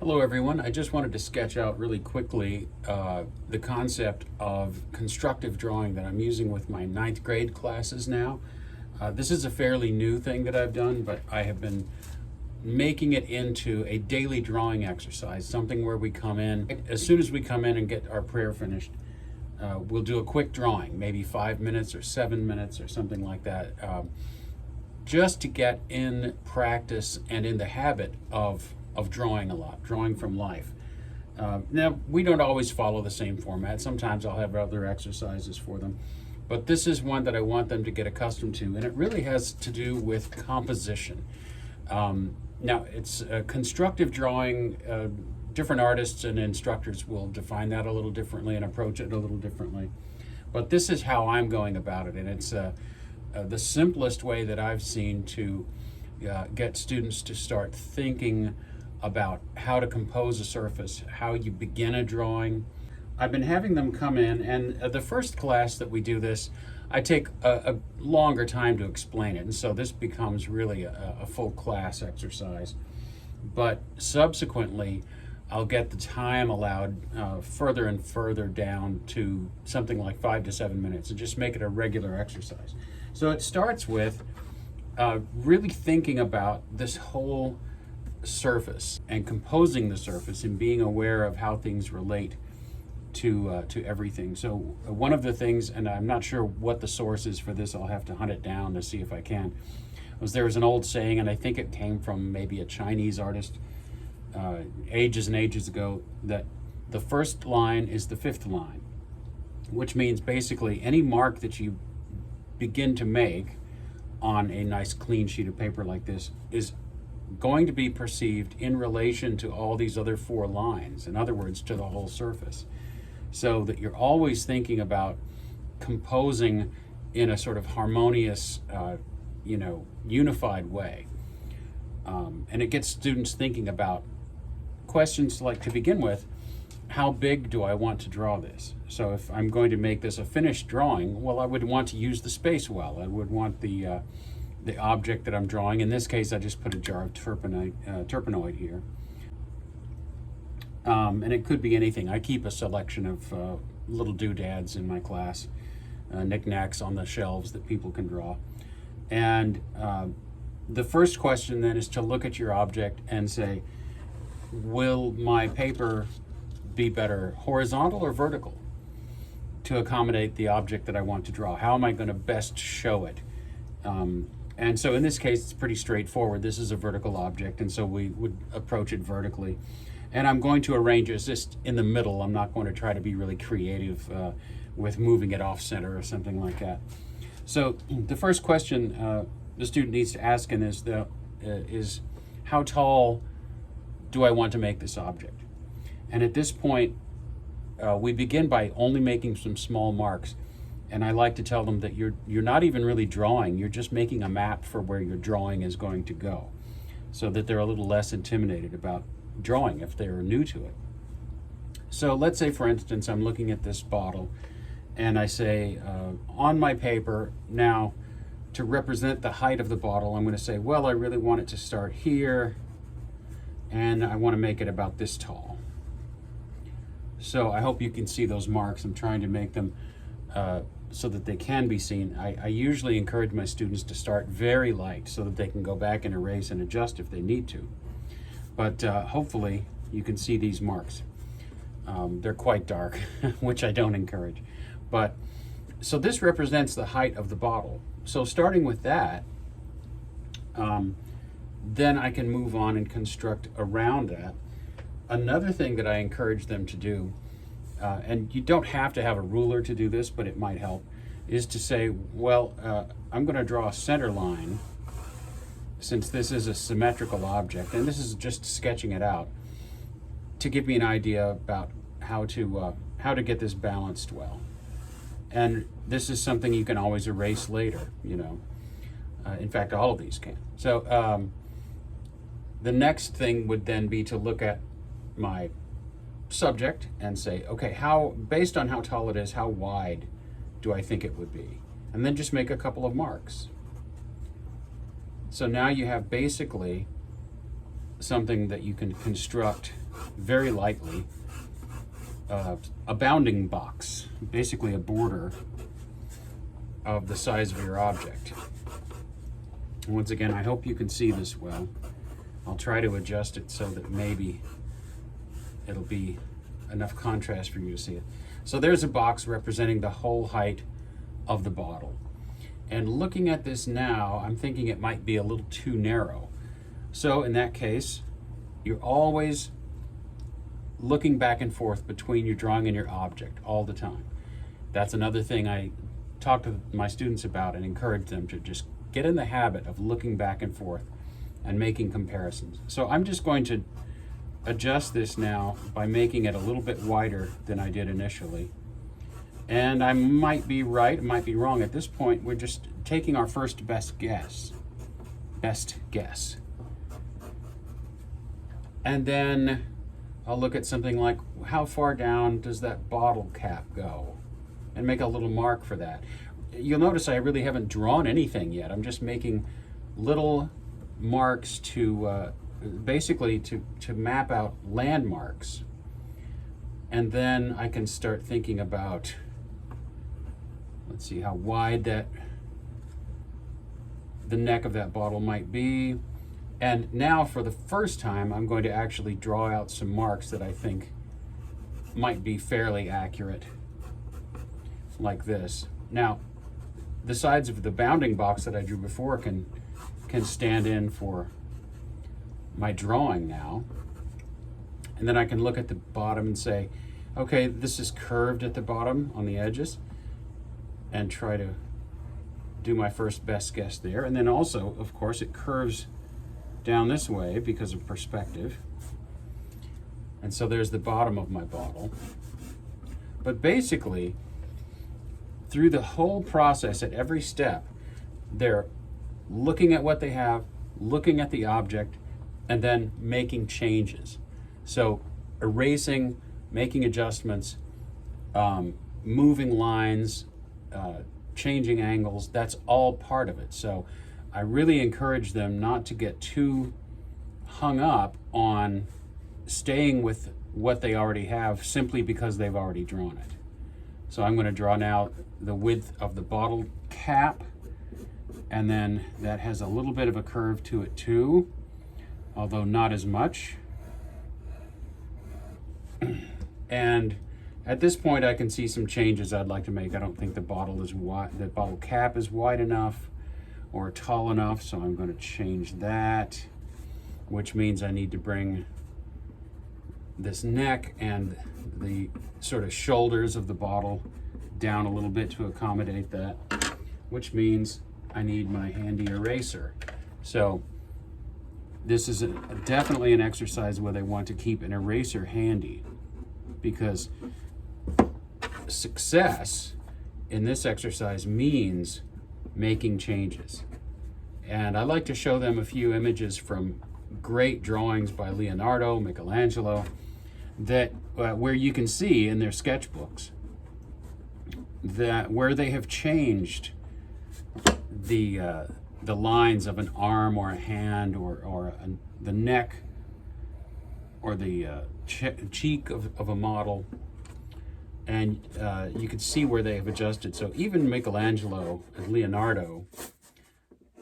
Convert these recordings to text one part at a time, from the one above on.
Hello everyone. I just wanted to sketch out really quickly the concept of constructive drawing that I'm using with my 9th grade classes now. This is a fairly new thing that I've done, but I have been making it into a daily drawing exercise, something where we come in, as soon as we come in and get our prayer finished, we'll do a quick drawing, maybe 5 minutes or 7 minutes or something like that, just to get in practice and in the habit of drawing a lot, drawing from life. Now, we don't always follow the same format. Sometimes I'll have other exercises for them, but this is one that I want them to get accustomed to, and it really has to do with composition. Now, it's constructive drawing. Different artists and instructors will define that a little differently and approach it a little differently, but this is how I'm going about it, and it's the simplest way that I've seen to get students to start thinking about how to compose a surface, how you begin a drawing. I've been having them come in, and the first class that we do this, I take a longer time to explain it, and so this becomes really a full class exercise. But subsequently, I'll get the time allowed further and further down to something like 5 to 7 minutes, and just make it a regular exercise. So it starts with really thinking about this whole surface and composing the surface and being aware of how things relate to everything. So one of the things, and I'm not sure what the source is for this, I'll have to hunt it down to see if I can, was there was an old saying, and I think it came from maybe a Chinese artist ages and ages ago, that the first line is the fifth line, which means basically any mark that you begin to make on a nice clean sheet of paper like this is going to be perceived in relation to all these other 4 lines, in other words, to the whole surface. So that you're always thinking about composing in a sort of harmonious, unified way. And it gets students thinking about questions like, to begin with, how big do I want to draw this? So if I'm going to make this a finished drawing, well, I would want to use the space well. I would want the object that I'm drawing. In this case, I just put a jar of turpenoid here. And it could be anything. I keep a selection of little doodads in my class, knickknacks on the shelves that people can draw. And the first question then is to look at your object and say, will my paper be better horizontal or vertical to accommodate the object that I want to draw? How am I going to best show it? And so in this case, it's pretty straightforward. This is a vertical object, and so we would approach it vertically. And I'm going to arrange it just in the middle. I'm not going to try to be really creative with moving it off center or something like that. So the first question the student needs to ask in this is how tall do I want to make this object? And at this point, we begin by only making some small marks. And I like to tell them that you're not even really drawing, you're just making a map for where your drawing is going to go, so that they're a little less intimidated about drawing if they're new to it. So let's say, for instance, I'm looking at this bottle, and I say, on my paper, now, to represent the height of the bottle, I'm going to say, well, I really want it to start here, and I want to make it about this tall. So I hope you can see those marks. I'm trying to make them so that they can be seen. I usually encourage my students to start very light so that they can go back and erase and adjust if they need to. But hopefully you can see these marks. They're quite dark, which I don't encourage. But so this represents the height of the bottle. So starting with that, then I can move on and construct around that. Another thing that I encourage them to do, and you don't have to have a ruler to do this, but it might help, is to say, well, I'm going to draw a center line, since this is a symmetrical object, and this is just sketching it out, to give me an idea about how to get this balanced well. And this is something you can always erase later, in fact, all of these can. So the next thing would then be to look at my subject and say, okay, based on how tall it is, how wide do I think it would be? And then just make a couple of marks. So now you have basically something that you can construct very lightly a bounding box, basically a border of the size of your object. And once again, I hope you can see this well. I'll try to adjust it so that maybe it'll be enough contrast for you to see it. So there's a box representing the whole height of the bottle. And looking at this now, I'm thinking it might be a little too narrow. So in that case, you're always looking back and forth between your drawing and your object all the time. That's another thing I talk to my students about and encourage them to just get in the habit of looking back and forth and making comparisons. So I'm just going to adjust this now by making it a little bit wider than I did initially. And I might be right, I might be wrong. At this point, we're just taking our first best guess. And then I'll look at something like, how far down does that bottle cap go? And make a little mark for that. You'll notice I really haven't drawn anything yet. I'm just making little marks to basically to map out landmarks. And then I can start thinking about, let's see how wide the neck of that bottle might be. And now for the first time, I'm going to actually draw out some marks that I think might be fairly accurate, like this. Now, the sides of the bounding box that I drew before can stand in for my drawing now. And then I can look at the bottom and say, okay, this is curved at the bottom on the edges, and try to do my first best guess there. And then also, of course, it curves down this way because of perspective. And so there's the bottom of my bottle. But basically, through the whole process, at every step, they're looking at what they have, looking at the object, and then making changes. So erasing, making adjustments, moving lines, changing angles, that's all part of it. So I really encourage them not to get too hung up on staying with what they already have simply because they've already drawn it. So I'm going to draw now the width of the bottle cap, and then that has a little bit of a curve to it too, although not as much. And at this point I can see some changes I'd like to make. I don't think the bottle is wide, the bottle cap is wide enough or tall enough, so I'm going to change that, which means I need to bring this neck and the sort of shoulders of the bottle down a little bit to accommodate that, which means I need my handy eraser. So this is definitely an exercise where they want to keep an eraser handy, because success in this exercise means making changes. And I like to show them a few images from great drawings by Leonardo, Michelangelo, that where you can see in their sketchbooks that where they have changed the lines of an arm or a hand or the neck or the cheek of a model, and you can see where they have adjusted. So even Michelangelo and Leonardo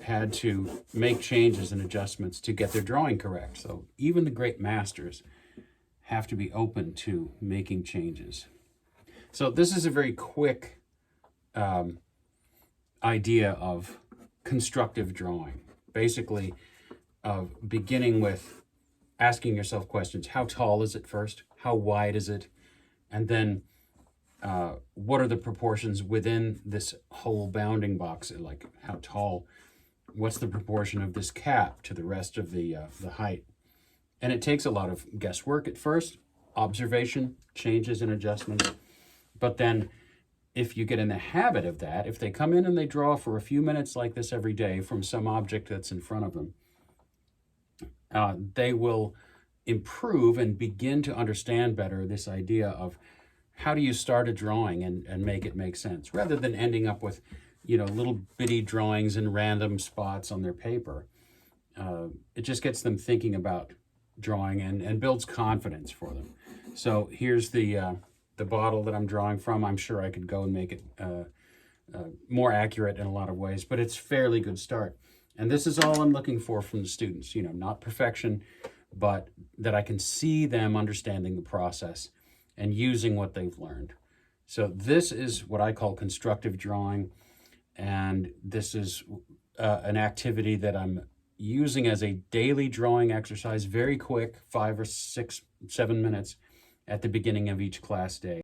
had to make changes and adjustments to get their drawing correct. So even the great masters have to be open to making changes. So this is a very quick idea of constructive drawing. Basically, of beginning with asking yourself questions. How tall is it first? How wide is it? And then what are the proportions within this whole bounding box? Like how tall? What's the proportion of this cap to the rest of the height? And it takes a lot of guesswork at first, observation, changes and adjustments. But then if you get in the habit of that, if they come in and they draw for a few minutes like this every day from some object that's in front of them, they will improve and begin to understand better this idea of how do you start a drawing and make it make sense, rather than ending up with, little bitty drawings in random spots on their paper. It just gets them thinking about drawing and builds confidence for them. So here's the bottle that I'm drawing from. I'm sure I could go and make it more accurate in a lot of ways, but it's a fairly good start. And this is all I'm looking for from the students, you know, not perfection, but that I can see them understanding the process and using what they've learned. So this is what I call constructive drawing, and this is an activity that I'm using as a daily drawing exercise, very quick, 5 or 6, 7 minutes at the beginning of each class day.